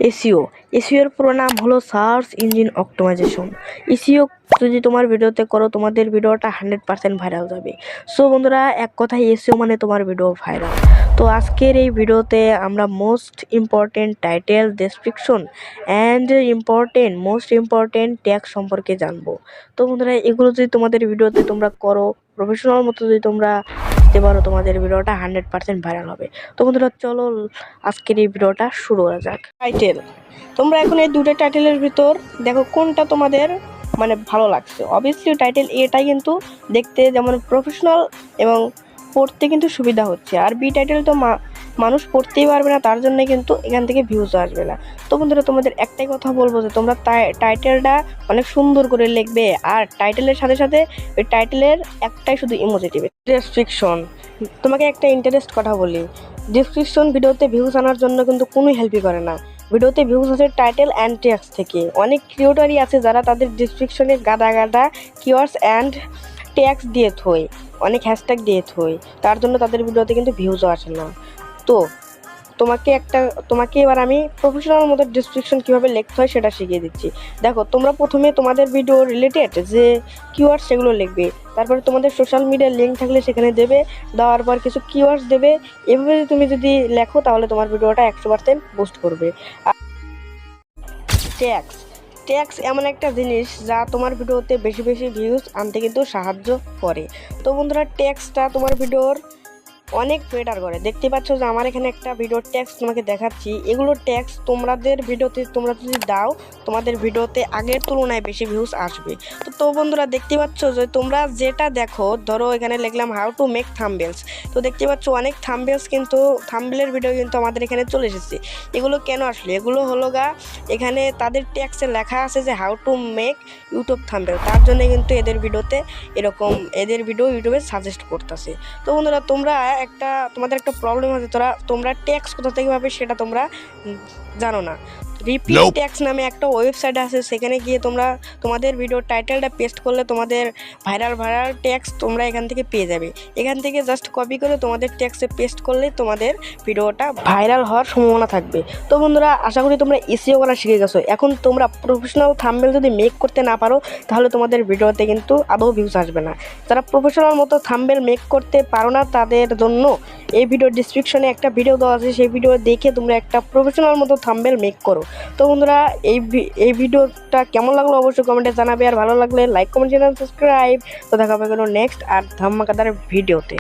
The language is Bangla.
এসইও এসইওর পুরো নাম হলো সার্চ ইঞ্জিন অপটিমাইজেশন। এসইও যদি তোমার ভিডিওতে করো তোমাদের ভিডিওটা 100% ভাইরাল যাবে। সো বন্ধুরা, এক কথায় এসইও মানে তোমার ভিডিও ভাইরাল। তো আজকের এই ভিডিওতে আমরা most important title, description and most important tag সম্পর্কে জানবো। তো বন্ধুরা, এগুলো যদি তোমাদের ভিডিওতে তোমরা করো প্রফেশনাল মতো, যদি তোমরা দিতে পারো, তোমাদের ভিডিওটা 100% ভাইরাল হবে। তো বন্ধুরা, চলো আজকের এই ভিডিওটা শুরু করা যাক। টাইটেল, তোমরা এখন এই দুটো টাইটেলের ভিতর দেখো কোনটা তোমাদের মানে ভালো লাগছে। অবভিয়াসলি টাইটেল এটাই কিন্তু দেখতে যেমন প্রফেশনাল এবং পড়তে কিন্তু সুবিধা হচ্ছে, আর বি টাইটেল তো মানুষ পড়তেই পারবে না, তার জন্য কিন্তু এখান থেকে ভিউজ আসবে না। তো বন্ধুরা, তোমাদের একটাই কথা বলবো যে তোমরা টাইটেলটা অনেক সুন্দর করে লিখবে, আর টাইটেলের সাথে সাথে ওই টাইটেলের একটাই শুধু ইমোজি দিবে। ডেসক্রিপশন, তোমাকে একটা ইন্টারেস্ট কথা বলি, ডেসক্রিপশন ভিডিওতে ভিউজ আনার জন্য কিন্তু কোনো হেল্পই করে না। ভিডিওতে ভিউজ হচ্ছে টাইটেল অ্যান্ড ট্যাগস থেকে। অনেক ক্রিয়েটরই আছে যারা তাদের ডেসক্রিপশনে গাদা গাদা কিওয়ার্ডস অ্যান্ড ট্যাগস দিয়ে থয়, অনেক হ্যাশট্যাগ দিয়ে থয়, তার জন্য তাদের ভিডিওতে কিন্তু ভিউজও আসে না। তো তোমাকে এবার আমি প্রফেশনাল মতো ডেসক্রিপশন কীভাবে লিখতে হয় সেটা শিখিয়ে দিচ্ছি। দেখো, তোমরা প্রথমে তোমাদের ভিডিও রিলেটেড যে কিওয়ার্ড সেগুলো লিখবে, তারপরে তোমাদের সোশ্যাল মিডিয়ার লিঙ্ক থাকলে সেখানে দেবে, দেওয়ার পর কিছু কিওয়ার্ডস দেবে। এভাবে তুমি যদি লেখো তাহলে তোমার ভিডিওটা 100% বুস্ট করবে। ট্যাগস, ট্যাগস এমন একটা জিনিস যা তোমার ভিডিওতে বেশি বেশি ভিউজ আনতে কিন্তু সাহায্য করে। তো বন্ধুরা, ট্যাগসটা তোমার ভিডিওর অনেক বেটার করে। দেখতে পাচ্ছ যে আমার এখানে একটা ভিডিও ট্যাক্স তোমাকে দেখাচ্ছি। এগুলো ট্যাক্স তোমাদের ভিডিওতে তোমরা যদি দাও, তোমাদের ভিডিওতে আগের তুলনায় বেশি ভিউজ আসবে। তো বন্ধুরা, দেখতে পাচ্ছ যে তোমরা যেটা দেখো, ধরো এখানে লিখলাম হাউ টু মেক থাম্বনেলস। তো দেখতে পাচ্ছ অনেক থাম্বনেলস কিন্তু থাম্বনেলের ভিডিও কিন্তু আমাদের এখানে চলে এসেছে। এগুলো কেন আসলে? এগুলো হলো এখানে তাদের ট্যাক্সে লেখা আছে যে how to make YouTube thumbnail, তার জন্য কিন্তু এদের ভিডিওতে এদের ভিডিও ইউটিউবে সাজেস্ট করতেছে। তো বন্ধুরা, তোমাদের একটা প্রবলেম আছে, তোমরা ট্যাক্স কোথা থেকে পাবে সেটা তোমরা জানো না। রিপিট ট্যাক্স নামে একটা ওয়েবসাইট আছে, সেখানে গিয়ে তোমাদের ভিডিও টাইটেলটা পেস্ট করলে তোমাদের ভাইরাল ট্যাক্স তোমরা এখান থেকে পেয়ে যাবে। এখান থেকে জাস্ট কপি করে তোমাদের ট্যাক্সে পেস্ট করলেই তোমাদের ভিডিওটা ভাইরাল হওয়ার সম্ভাবনা থাকবে। তো বন্ধুরা, আশা করি তোমরা এসইও করা শিখে গেছো। এখন তোমরা প্রফেশনাল থাম্বনেল যদি মেক করতে না পারো, তাহলে তোমাদের ভিডিওতে কিন্তু আদৌ ভিউজ আসবে না। যারা প্রফেশনাল মতো থাম্বনেল মেক করতে পারো না, তাদের জন্য এই ভিডিও ডিসক্রিপশনে একটা ভিডিও দেওয়া আছে, সেই ভিডিও দেখে তোমরা একটা প্রফেশনাল মতো থাম্বনেল মেক করো। তো বন্ধুরা, এই ভিডিওটা কেমন লাগলো অবশ্যই কমেন্টে জানাবে, আর ভালো লাগলে লাইক, কমেন্ট, চ্যানেল সাবস্ক্রাইব। তো দেখা হবে কোনো নেক্সট আর ধামাকাদার ভিডিওতে।